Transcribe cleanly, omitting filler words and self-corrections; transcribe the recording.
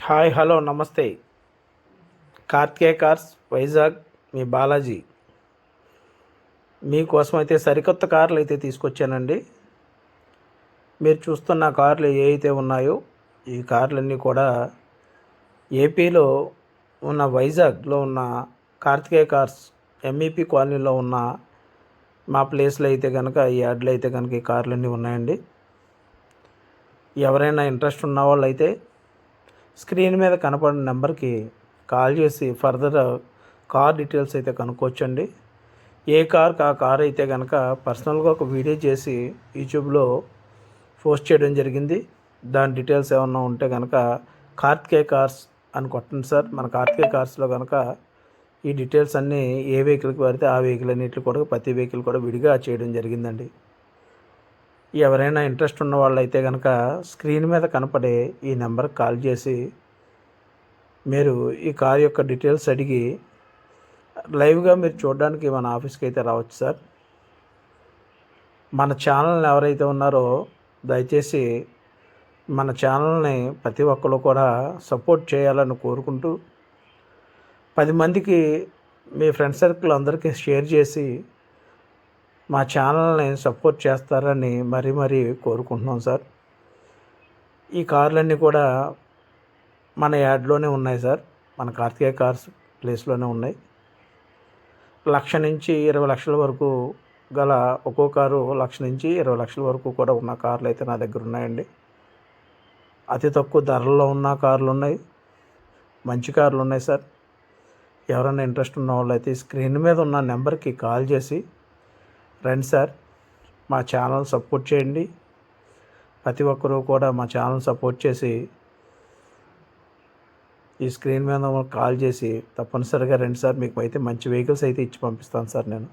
Hi hello నమస్తే. Karthikeya cars Vizag, మీ బాలాజీ. మీకోసం అయితే సరికొత్త కార్లు అయితే తీసుకొచ్చానండి. మీరు చూస్తున్న కార్లు ఏ అయితే ఉన్నాయో ఈ కార్లన్నీ కూడా ఏపీలో ఉన్న వైజాగ్లో ఉన్న కార్తికేయ కార్స్ ఎంఈపీ కాలనీలో ఉన్న మా ప్లేస్లో అయితే కనుక ఈ యార్డ్లో అయితే కనుక ఈ కార్లన్నీ ఉన్నాయండి. ఎవరైనా ఇంట్రెస్ట్ ఉన్న వాళ్ళు అయితే స్క్రీన్ మీద కనపడిన నెంబర్కి కాల్ చేసి ఫర్దర్ కార్ డీటెయిల్స్ అయితే కనుక్కోవచ్చండి. ఏ కార్ అయితే కనుక పర్సనల్గా ఒక వీడియో చేసి యూట్యూబ్లో పోస్ట్ చేయడం జరిగింది. దాని డీటెయిల్స్ ఏమన్నా ఉంటే కనుక కార్తికేయ కార్స్ అని కొట్టండి సార్. మన కార్తికేయ కార్స్లో కనుక ఈ డీటెయిల్స్ అన్నీ ఏ వెహికల్కి పడితే ఆ వెహికల్ అన్నింటికి కూడా ప్రతి వెహికల్ కూడా విడిగా చేయడం జరిగిందండి. ఎవరైనా ఇంట్రెస్ట్ ఉన్న వాళ్ళు అయితే కనుక స్క్రీన్ మీద కనపడే ఈ నెంబర్కి కాల్ చేసి మీరు ఈ కార్ యొక్క డీటెయిల్స్ అడిగి లైవ్గా మీరు చూడడానికి మన ఆఫీస్కి అయితే రావచ్చు సార్. మన ఛానల్ని ఎవరైతే ఉన్నారో దయచేసి మన ఛానల్ని ప్రతి ఒక్కరు కూడా సపోర్ట్ చేయాలని కోరుకుంటూ 10 మందికి మీ ఫ్రెండ్ సర్కిల్ అందరికీ షేర్ చేసి మా ఛానల్ని సపోర్ట్ చేస్తారని మరీ కోరుకుంటున్నాం సార్. ఈ కార్లన్నీ కూడా మన యాడ్లోనే ఉన్నాయి సార్. మన కార్తికేయ కార్స్ ప్లేస్లోనే ఉన్నాయి. 1,00,000 నుంచి 20 లక్షల వరకు గల ఒక్కో కారు 1,00,000 నుంచి 20 లక్షల వరకు కూడా ఉన్న కార్లు అయితే నా దగ్గర ఉన్నాయండి. అతి తక్కువ ధరల్లో ఉన్న కార్లు ఉన్నాయి, మంచి కార్లు ఉన్నాయి సార్. ఎవరైనా ఇంట్రెస్ట్ ఉన్న వాళ్ళు అయితే స్క్రీన్ మీద ఉన్న నెంబర్కి కాల్ చేసి రండి సార్, మా ఛానల్ సపోర్ట్ చేయండి. ప్రతి ఒక్కరూ కూడా మా ఛానల్ సపోర్ట్ చేసి ఈ స్క్రీన్ మీద కాల్ చేసి తప్పనిసరిగా రండి సార్. మీకు అయితే మంచి వెహికల్స్ అయితే ఇచ్చి పంపిస్తాను సార్ నేను.